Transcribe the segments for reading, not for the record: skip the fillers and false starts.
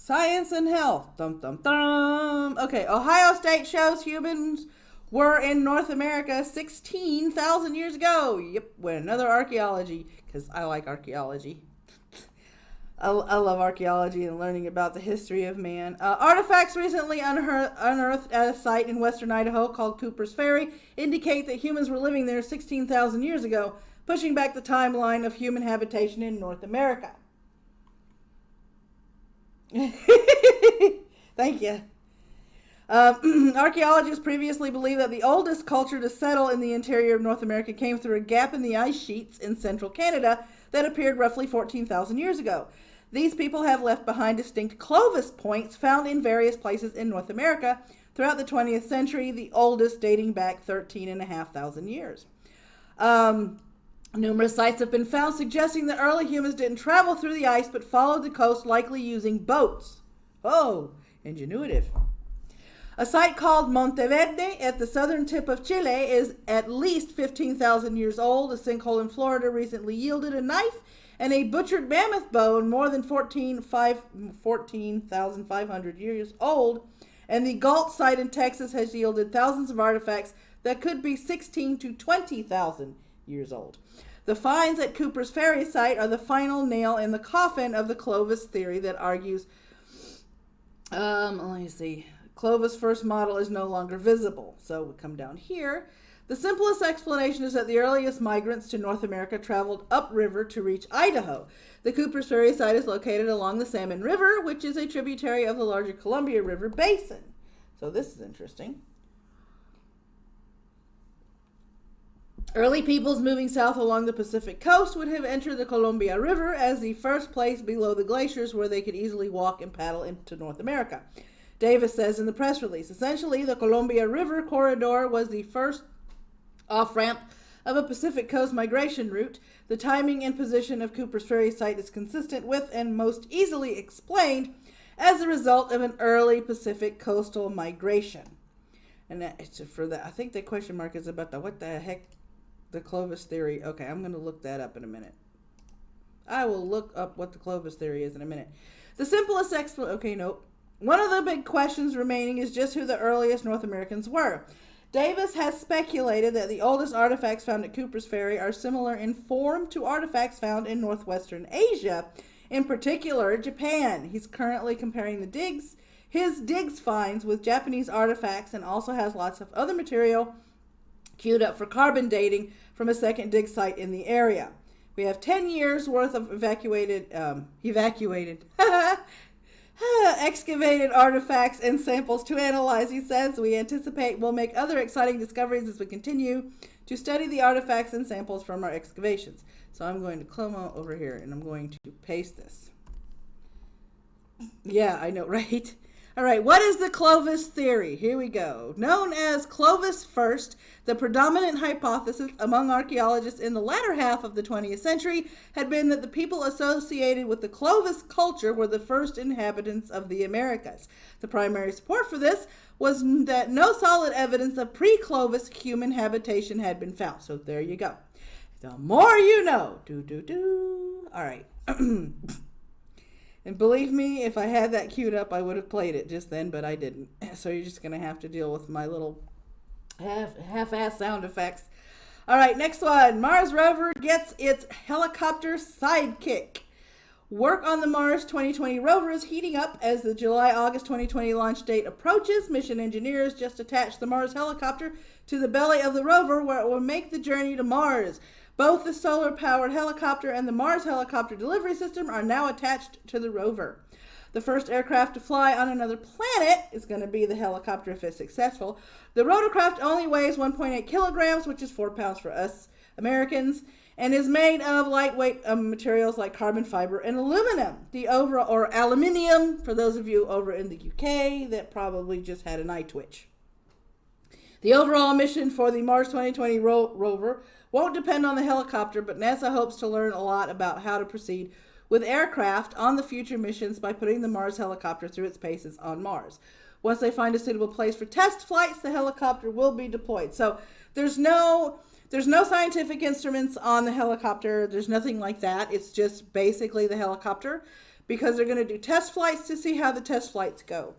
Science and health. Dum dum dum. Okay, Ohio State shows humans were in North America 16,000 years ago. Yep, with another archaeology, because I like archaeology. I love archaeology and learning about the history of man. Artifacts recently unearthed at a site in western Idaho called Cooper's Ferry indicate that humans were living there 16,000 years ago, pushing back the timeline of human habitation in North America. Thank you. Archaeologists previously believed that the oldest culture to settle in the interior of North America came through a gap in the ice sheets in central Canada that appeared roughly 14,000 years ago. These people have left behind distinct Clovis points found in various places in North America throughout the 20th century, the oldest dating back 13,500 years. Numerous sites have been found suggesting that early humans didn't travel through the ice but followed the coast, likely using boats. Oh, ingenuitive. A site called Monteverde at the southern tip of Chile is at least 15,000 years old. A sinkhole in Florida recently yielded a knife and a butchered mammoth bone more than 14,500 years old. And the Galt site in Texas has yielded thousands of artifacts that could be 16 to 20,000 years old. The finds at Cooper's Ferry site are the final nail in the coffin of the Clovis theory that argues, let me see, Clovis' first model is no longer visible. So we come down here. The simplest explanation is that the earliest migrants to North America traveled upriver to reach Idaho. The Cooper's Ferry site is located along the Salmon River, which is a tributary of the larger Columbia River Basin. So this is interesting. Early peoples moving south along the Pacific coast would have entered the Columbia River as the first place below the glaciers where they could easily walk and paddle into North America. Davis says in the press release, essentially the Columbia River corridor was the first off-ramp of a Pacific coast migration route. The timing and position of Cooper's Ferry site is consistent with and most easily explained as a result of an early Pacific coastal migration. And that, for that, I think the question mark is about the what the heck, the Clovis theory. Okay, I'm going to look that up in a minute. I will look up what the Clovis theory is in a minute. The simplest okay, nope. One of the big questions remaining is just who the earliest North Americans were. Davis has speculated that the oldest artifacts found at Cooper's Ferry are similar in form to artifacts found in northwestern Asia, in particular Japan. He's currently comparing his digs finds with Japanese artifacts and also has lots of other material queued up for carbon dating from a second dig site in the area. We have 10 years worth of excavated artifacts and samples to analyze, he says. We anticipate we'll make other exciting discoveries as we continue to study the artifacts and samples from our excavations. So I'm going to come over here and I'm going to paste this. Yeah, I know, right? All right, what is the Clovis theory? Here we go. Known as Clovis first, the predominant hypothesis among archaeologists in the latter half of the 20th century had been that the people associated with the Clovis culture were the first inhabitants of the Americas. The primary support for this was that no solid evidence of pre-Clovis human habitation had been found. So there you go. The more you know. All right. And believe me, if I had that queued up, I would have played it just then, but I didn't. So you're just going to have to deal with my little half-ass sound effects. All right, next one. Mars rover gets its helicopter sidekick. Work on the Mars 2020 rover is heating up as the July-August 2020 launch date approaches. Mission engineers just attached the Mars helicopter to the belly of the rover where it will make the journey to Mars. Both the solar-powered helicopter and the Mars helicopter delivery system are now attached to the rover. The first aircraft to fly on another planet is going to be the helicopter if it's successful. The rotorcraft only weighs 1.8 kilograms, which is 4 pounds for us Americans, and is made of lightweight materials like carbon fiber and aluminum. The overall, or aluminium, for those of you over in the UK that probably just had an eye twitch. The overall mission for the Mars 2020 rover won't depend on the helicopter, but NASA hopes to learn a lot about how to proceed with aircraft on the future missions by putting the Mars helicopter through its paces on Mars. Once they find a suitable place for test flights, the helicopter will be deployed. So there's no scientific instruments on the helicopter. There's nothing like that. It's just basically the helicopter. because they're going to do test flights to see how the test flights go.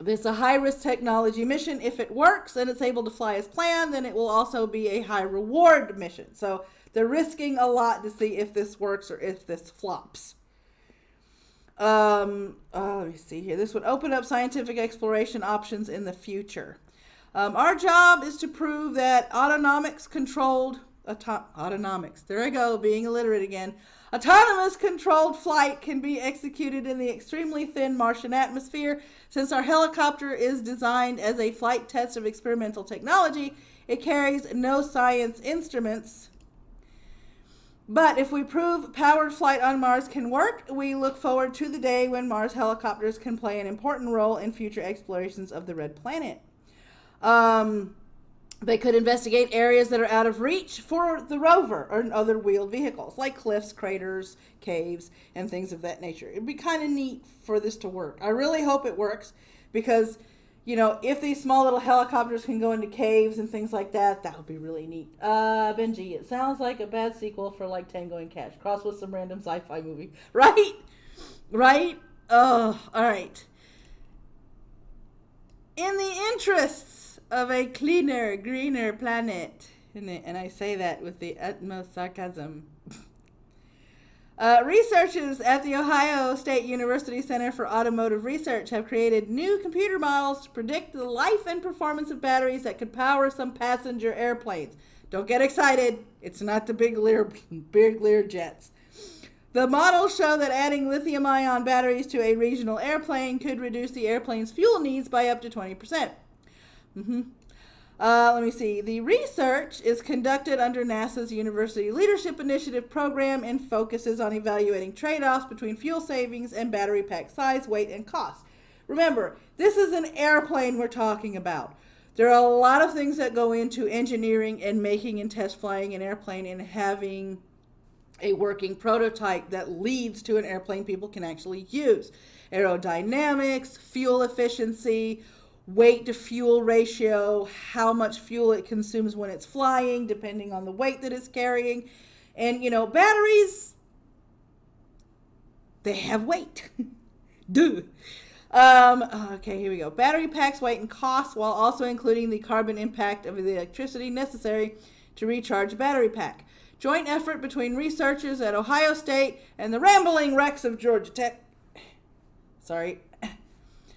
It's a high-risk technology mission. If it works and it's able to fly as planned, then it will also be a high-reward mission. So they're risking a lot to see if this works or if this flops. Let me see here. This would open up scientific exploration options in the future. Our job is to prove that autonomous controlled flight can be executed in the extremely thin Martian atmosphere. Since our helicopter is designed as a flight test of experimental technology, it carries no science instruments. But if we prove powered flight on Mars can work, we look forward to the day when Mars helicopters can play an important role in future explorations of the Red Planet. They could investigate areas that are out of reach for the rover or other wheeled vehicles, like cliffs, craters, caves, and things of that nature. It'd be kind of neat for this to work. I really hope it works because, you know, if these small little helicopters can go into caves and things like that, that would be really neat. Benji, it sounds like a bad sequel for like Tango and Cash, crossed with some random sci-fi movie. Right? Right? Oh, all right. In the interests of a cleaner, greener planet, and I say that with the utmost sarcasm. Researchers at the Ohio State University Center for Automotive Research have created new computer models to predict the life and performance of batteries that could power some passenger airplanes. Don't get excited. It's not the big Lear jets. The models show that adding lithium-ion batteries to a regional airplane could reduce the airplane's fuel needs by up to 20%. Let me see. The research is conducted under NASA's University Leadership Initiative program and focuses on evaluating trade-offs between fuel savings and battery pack size, weight, and cost. Remember, this is an airplane we're talking about. There are a lot of things that go into engineering and making and test flying an airplane and having a working prototype that leads to an airplane people can actually use. Aerodynamics, fuel efficiency, weight to fuel ratio, how much fuel it consumes when it's flying, depending on the weight that it's carrying. And, you know, batteries, they have weight. Duh. Okay, here we go. Battery packs, weight, and cost, while also including the carbon impact of the electricity necessary to recharge a battery pack. Joint effort between researchers at Ohio State and the rambling wrecks of Georgia Tech. Sorry.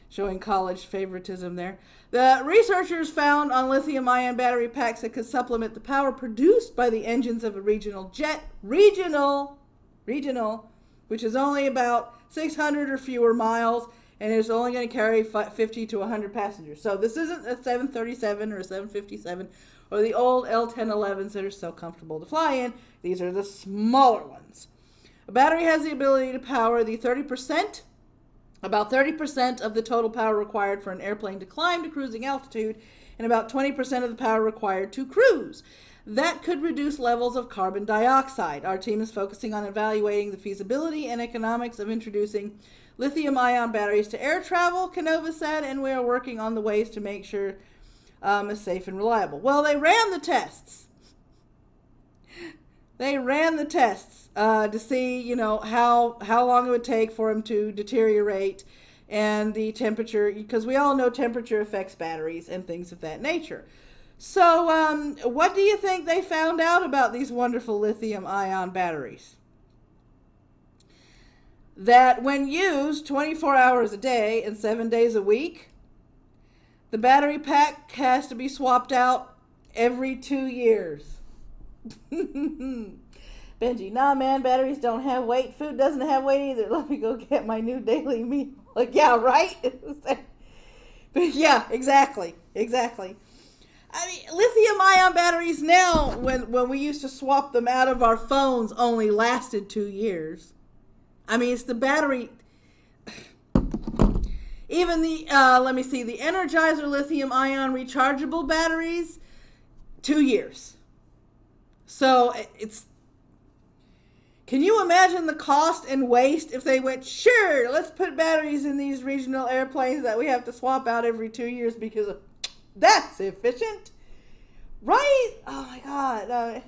Showing college favoritism there. The researchers found on lithium-ion battery packs that could supplement the power produced by the engines of a regional jet, regional, which is only about 600 or fewer miles, and is only going to carry 50 to 100 passengers. So this isn't a 737 or a 757 or the old L-1011s that are so comfortable to fly in. These are the smaller ones. A battery has the ability to power the about 30% of the total power required for an airplane to climb to cruising altitude, and about 20% of the power required to cruise. That could reduce levels of carbon dioxide. Our team is focusing on evaluating the feasibility and economics of introducing lithium-ion batteries to air travel, Canova said, and we are working on the ways to make sure it's safe and reliable. Well, they ran the tests. To see, you know, how long it would take for them to deteriorate and the temperature, because we all know temperature affects batteries and things of that nature. So what do you think they found out about these wonderful lithium-ion batteries? That when used 24 hours a day and 7 days a week, the battery pack has to be swapped out every 2 years. Benji, nah man, batteries don't have weight. Food doesn't have weight either. Let me go get my new daily meal. Like, yeah, right? But yeah, exactly. I mean, lithium-ion batteries now, when we used to swap them out of our phones, only lasted 2 years. I mean, it's the battery. Even the, the Energizer lithium-ion rechargeable batteries, 2 years. So it's, can you imagine the cost and waste if they went, sure, let's put batteries in these regional airplanes that we have to swap out every 2 years because of, that's efficient, right? Oh my God.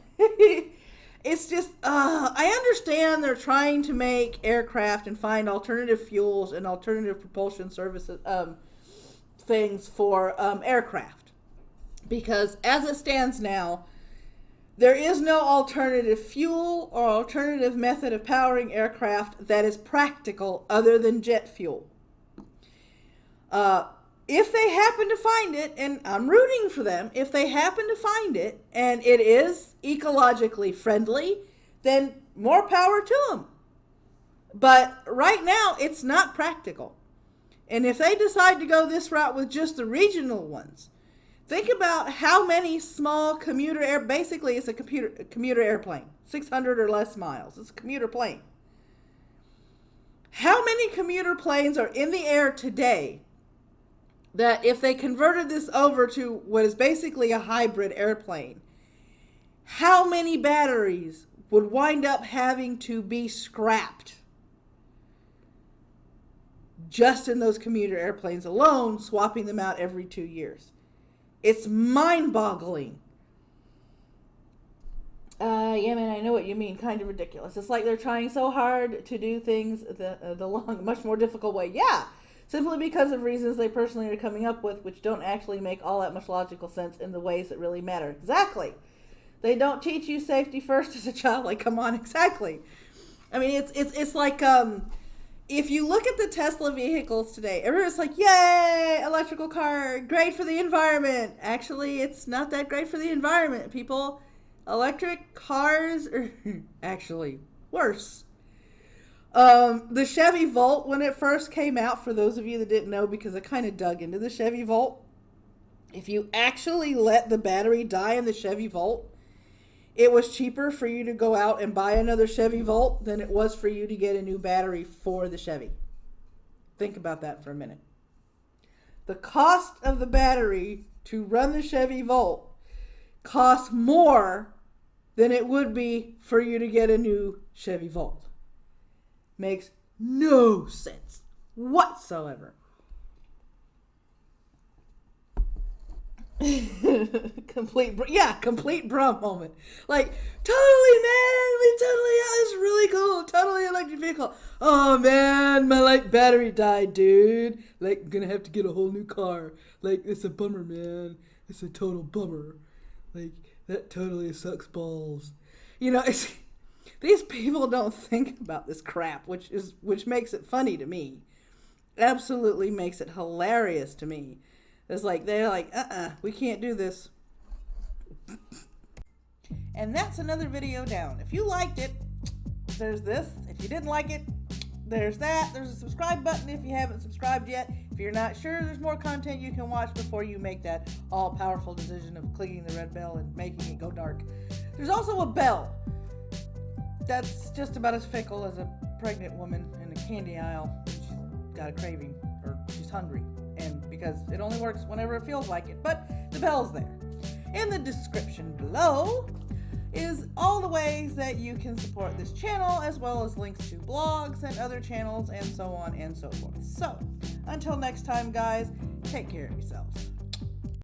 it's just, I understand they're trying to make aircraft and find alternative fuels and alternative propulsion services, things for aircraft. Because as it stands now, there is no alternative fuel or alternative method of powering aircraft that is practical other than jet fuel. If they happen to find it, and I'm rooting for them, if they happen to find it and it is ecologically friendly, then more power to them. But right now, it's not practical. And if they decide to go this route with just the regional ones, think about how many small commuter basically it's a commuter airplane, 600 or less miles. It's a commuter plane. How many commuter planes are in the air today that if they converted this over to what is basically a hybrid airplane, how many batteries would wind up having to be scrapped just in those commuter airplanes alone, swapping them out every 2 years? It's mind-boggling. Yeah, man, I know what you mean. Kind of ridiculous. It's like they're trying so hard to do things the long, much more difficult way. Yeah, simply because of reasons they personally are coming up with, which don't actually make all that much logical sense in the ways that really matter. Exactly. They don't teach you safety first as a child. Like, come on, exactly. I mean, it's like, if you look at the Tesla vehicles today, everyone's like, yay, electrical car, great for the environment. Actually, it's not that great for the environment, people. Electric cars are actually worse. The Chevy Volt, when it first came out, for those of you that didn't know, because I kind of dug into the Chevy Volt, if you actually let the battery die in the Chevy Volt, it was cheaper for you to go out and buy another Chevy Volt than it was for you to get a new battery for the Chevy. Think about that for a minute. The cost of the battery to run the Chevy Volt costs more than it would be for you to get a new Chevy Volt. Makes no sense whatsoever. complete bruh moment. Like, totally, man, this is really cool, totally electric vehicle. Oh man, my battery died, dude. Like, I'm gonna have to get a whole new car. Like, it's a bummer, man. It's a total bummer. Like, that totally sucks balls. You know, these people don't think about this crap, which makes it funny to me. Absolutely makes it hilarious to me. It's like, they're like, we can't do this. And that's another video down. If you liked it, there's this. If you didn't like it, there's that. There's a subscribe button if you haven't subscribed yet. If you're not sure, there's more content you can watch before you make that all-powerful decision of clicking the red bell and making it go dark. There's also a bell that's just about as fickle as a pregnant woman in a candy aisle when she's got a craving or she's hungry. And because it only works whenever it feels like it. But the bell's there. In the description below is all the ways that you can support this channel, as well as links to blogs and other channels and so on and so forth. So, until next time, guys, take care of yourselves.